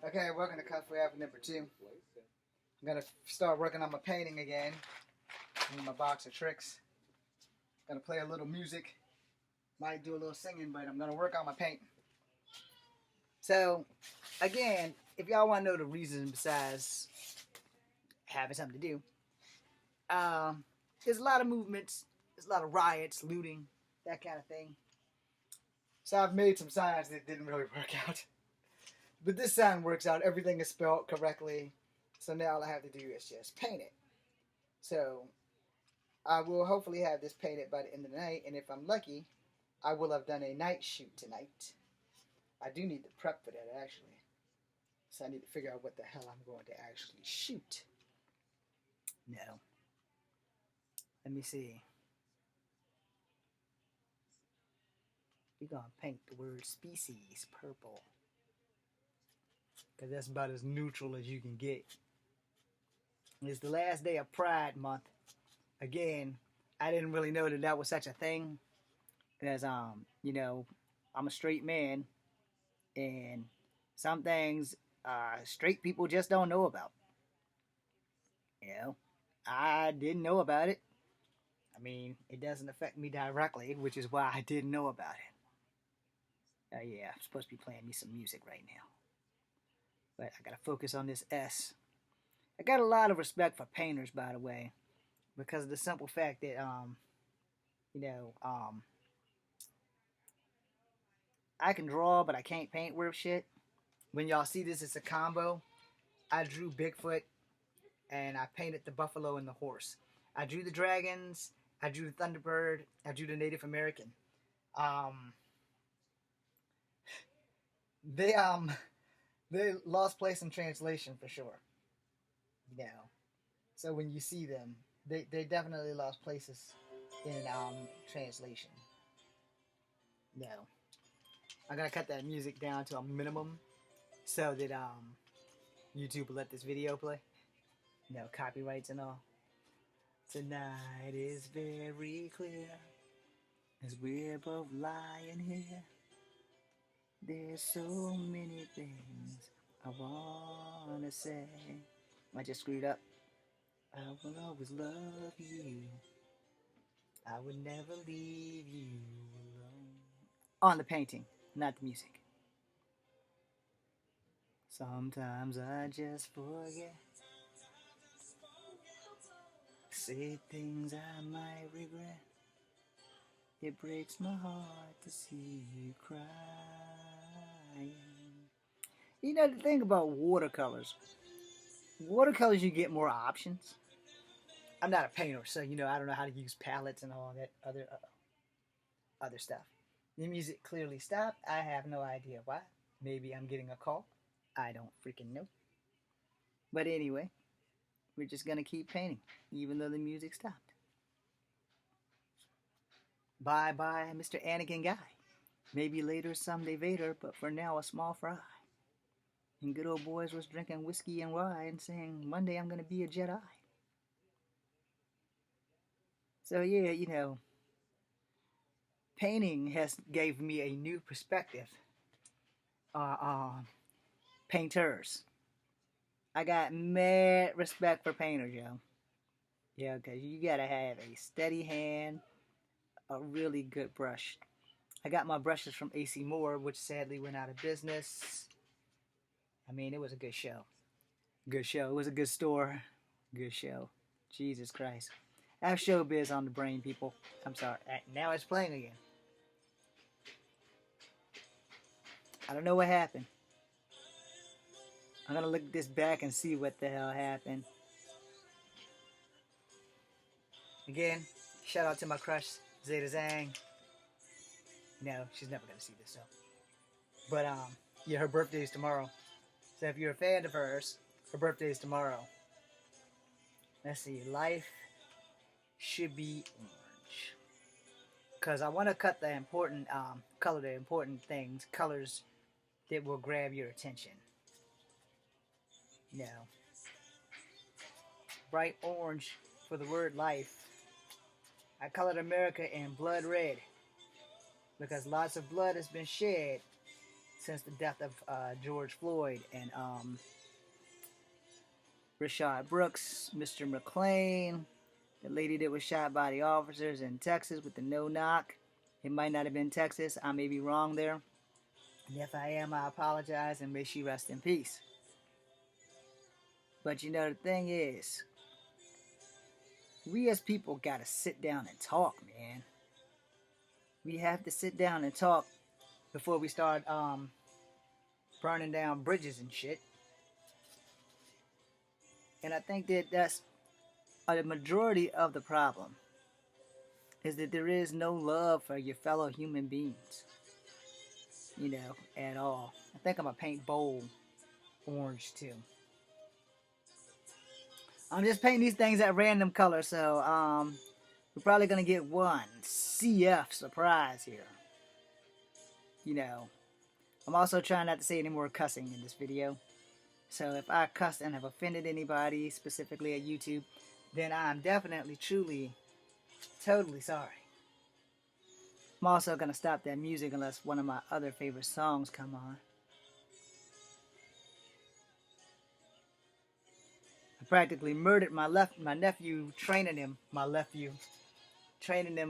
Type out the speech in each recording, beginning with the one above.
Okay, welcome to Cosplay Hour number 2. I'm gonna start working on my painting again. In my box of tricks. Gonna play a little music. Might do a little singing, but I'm gonna work on my paint. So, again, if y'all want to know the reason besides having something to do, there's a lot of movements, there's a lot of riots, looting, that kind of thing. So I've made some signs that didn't really work out. But this sign works out. Everything is spelled correctly. So now all I have to do is just paint it. So I will hopefully have this painted by the end of the night. And if I'm lucky, I will have done a night shoot tonight. I do need to prep for that, actually. So I need to figure out what the hell I'm going to actually shoot. No. Let me see. We're going to paint the word species purple. Because that's about as neutral as you can get. It's the last day of Pride Month. Again, I didn't really know that that was such a thing. Because, you know, I'm a straight man. And some things straight people just don't know about. You know, I didn't know about it. I mean, it doesn't affect me directly, which is why I didn't know about it. Yeah, I'm supposed to be playing me some music right now. But I gotta focus on this S. I got a lot of respect for painters, by the way, because of the simple fact that, you know, I can draw, but I can't paint worth shit. When y'all see this, it's a combo. I drew Bigfoot, and I painted the buffalo and the horse. I drew the dragons. I drew the Thunderbird. I drew the Native American. Um, they they lost place in translation for sure. You know, so when you see them, they definitely lost places in translation. No, I'm gonna cut that music down to a minimum so that YouTube will let this video play. You know, copyrights and all. Tonight is very clear as we're both lying here. There's so many things I wanna say. I just screwed up. I will always love you. I would never leave you alone. On the painting, not the music. Sometimes I just forget. Say things I might regret. It breaks my heart to see you crying. You know, the thing about watercolors, you get more options. I'm not a painter, so you know I don't know how to use palettes and all that other stuff. The music clearly stopped. I have no idea why. Maybe I'm getting a call. I don't freaking know. But anyway, we're just gonna keep painting, even though the music stopped. Bye bye, Mr. Anakin Guy. Maybe later, someday Vader, but for now, a small fry. And good old boys was drinking whiskey and wine, saying, one day I'm gonna be a Jedi. So yeah, you know, painting has gave me a new perspective. Painters. I got mad respect for painters, yo. Yeah, because you gotta have a steady hand, a really good brush. I got my brushes from AC Moore, which sadly went out of business. I mean, it was a good show. Good show. It was a good store. Good show. Jesus Christ. I have showbiz on the brain, people. I'm sorry. Now it's playing again. I don't know what happened. I'm gonna look this back and see what the hell happened. Again, shout out to my crush, Zeta Zhang. No, she's never gonna see this, so. But yeah, her birthday is tomorrow. So if you're a fan of hers, her birthday is tomorrow. Let's see, life should be orange. Cause I want to cut the important, color the important things, colors that will grab your attention. No, bright orange for the word life. I colored America in blood red because lots of blood has been shed since the death of George Floyd and Rayshard Brooks, Mr. McClain, the lady that was shot by the officers in Texas with the no knock. It might not have been Texas. I may be wrong there. And if I am, I apologize and may she rest in peace. But you know, the thing is, we as people gotta sit down and talk, man. We have to sit down and talk before we start burning down bridges and shit. And I think that that's the majority of the problem, is that there is no love for your fellow human beings, you know, at all. I think I'm gonna paint bold orange too. I'm just painting these things at random color, so we're probably gonna get one CF surprise here. You know, I'm also trying not to say any more cussing in this video. So if I cussed and have offended anybody, specifically at YouTube, then I'm definitely, truly, totally sorry. I'm also gonna stop that music unless one of my other favorite songs come on. I practically murdered my nephew, training him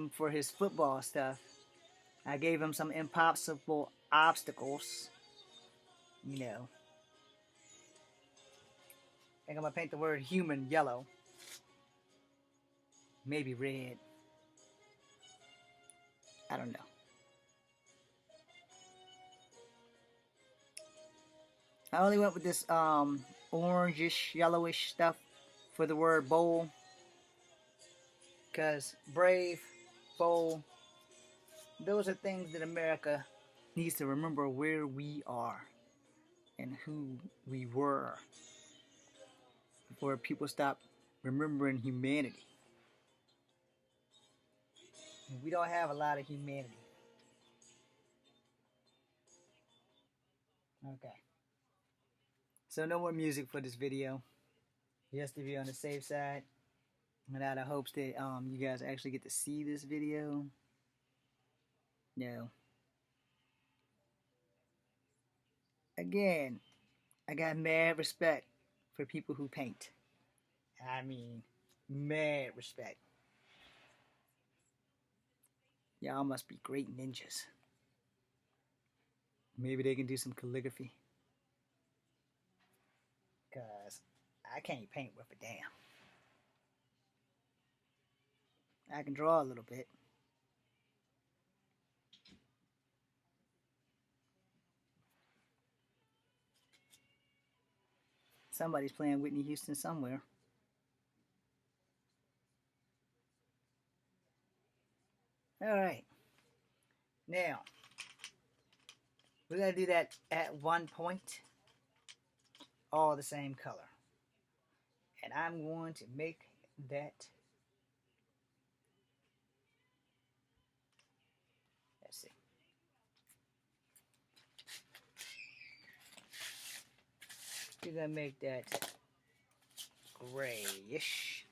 for his football stuff. I gave him some impossible obstacles, you know. I think I'm gonna paint the word human yellow. Maybe red. I don't know. I only went with this orangish, yellowish stuff for the word bold, because brave, bold, those are things that America needs to remember where we are and who we were before people stop remembering humanity. We don't have a lot of humanity. Okay. So no more music for this video. Just to be on the safe side. And out of hopes that you guys actually get to see this video. No. Again, I got mad respect for people who paint. I mean, mad respect. Y'all must be great ninjas. Maybe they can do some calligraphy. Because I can't paint worth a damn. I can draw a little bit. Somebody's playing Whitney Houston somewhere. Alright. Now, we're going to do that at one point. All the same color. And I'm going to make that. Let's see. We're going to make that grayish.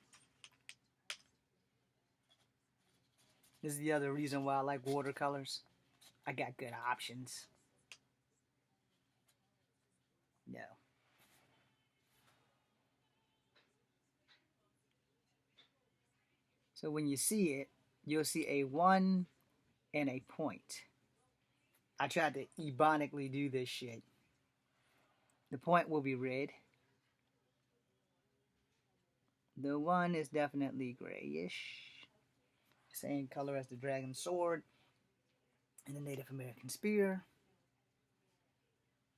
This is the other reason why I like watercolors. I got good options. No. So when you see it, you'll see a 1 and a point. I tried to ebonically do this shit. The point will be red. The 1 is definitely grayish. Same color as the dragon sword and the Native American spear.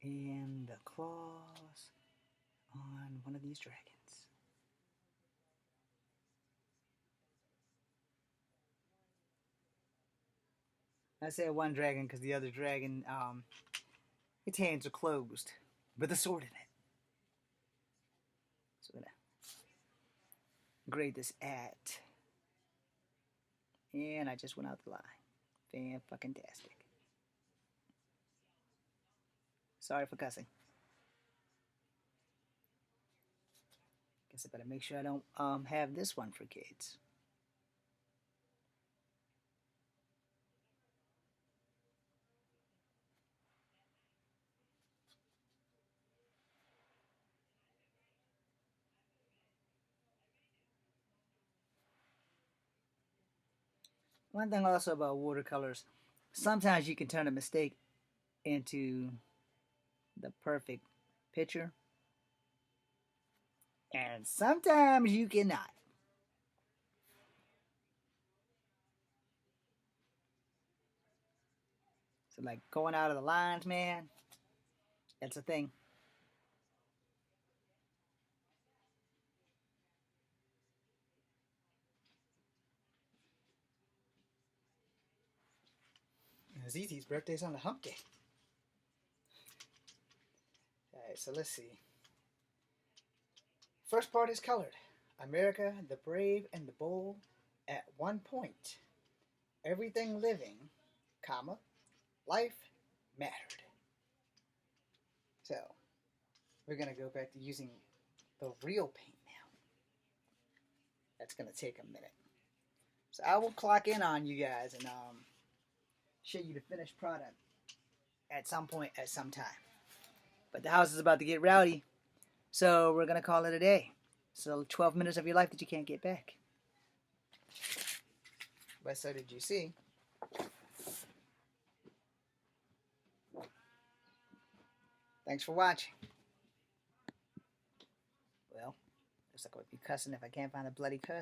And the claws on one of these dragons. I said one dragon because the other dragon, its hands are closed, with a sword in it. So I'm gonna grade this at, and I just went out the line. Fan-fucking-tastic. Sorry for cussing. Guess I better make sure I don't have this one for kids. One thing also about watercolors, sometimes you can turn a mistake into the perfect picture, and sometimes you cannot. So, like going out of the lines, man, that's a thing. Zizi's birthday's on the hump day. Alright, so let's see. First part is colored. America, the brave and the bold. At one point, everything living, comma, life mattered. So, we're going to go back to using the real paint now. That's going to take a minute. So I will clock in on you guys and show you the finished product at some point at some time. But the house is about to get rowdy, so we're going to call it a day. So 12 minutes of your life that you can't get back. But so did you see. Thanks for watching. Well, looks like I would be cussing if I can't find a bloody cuss.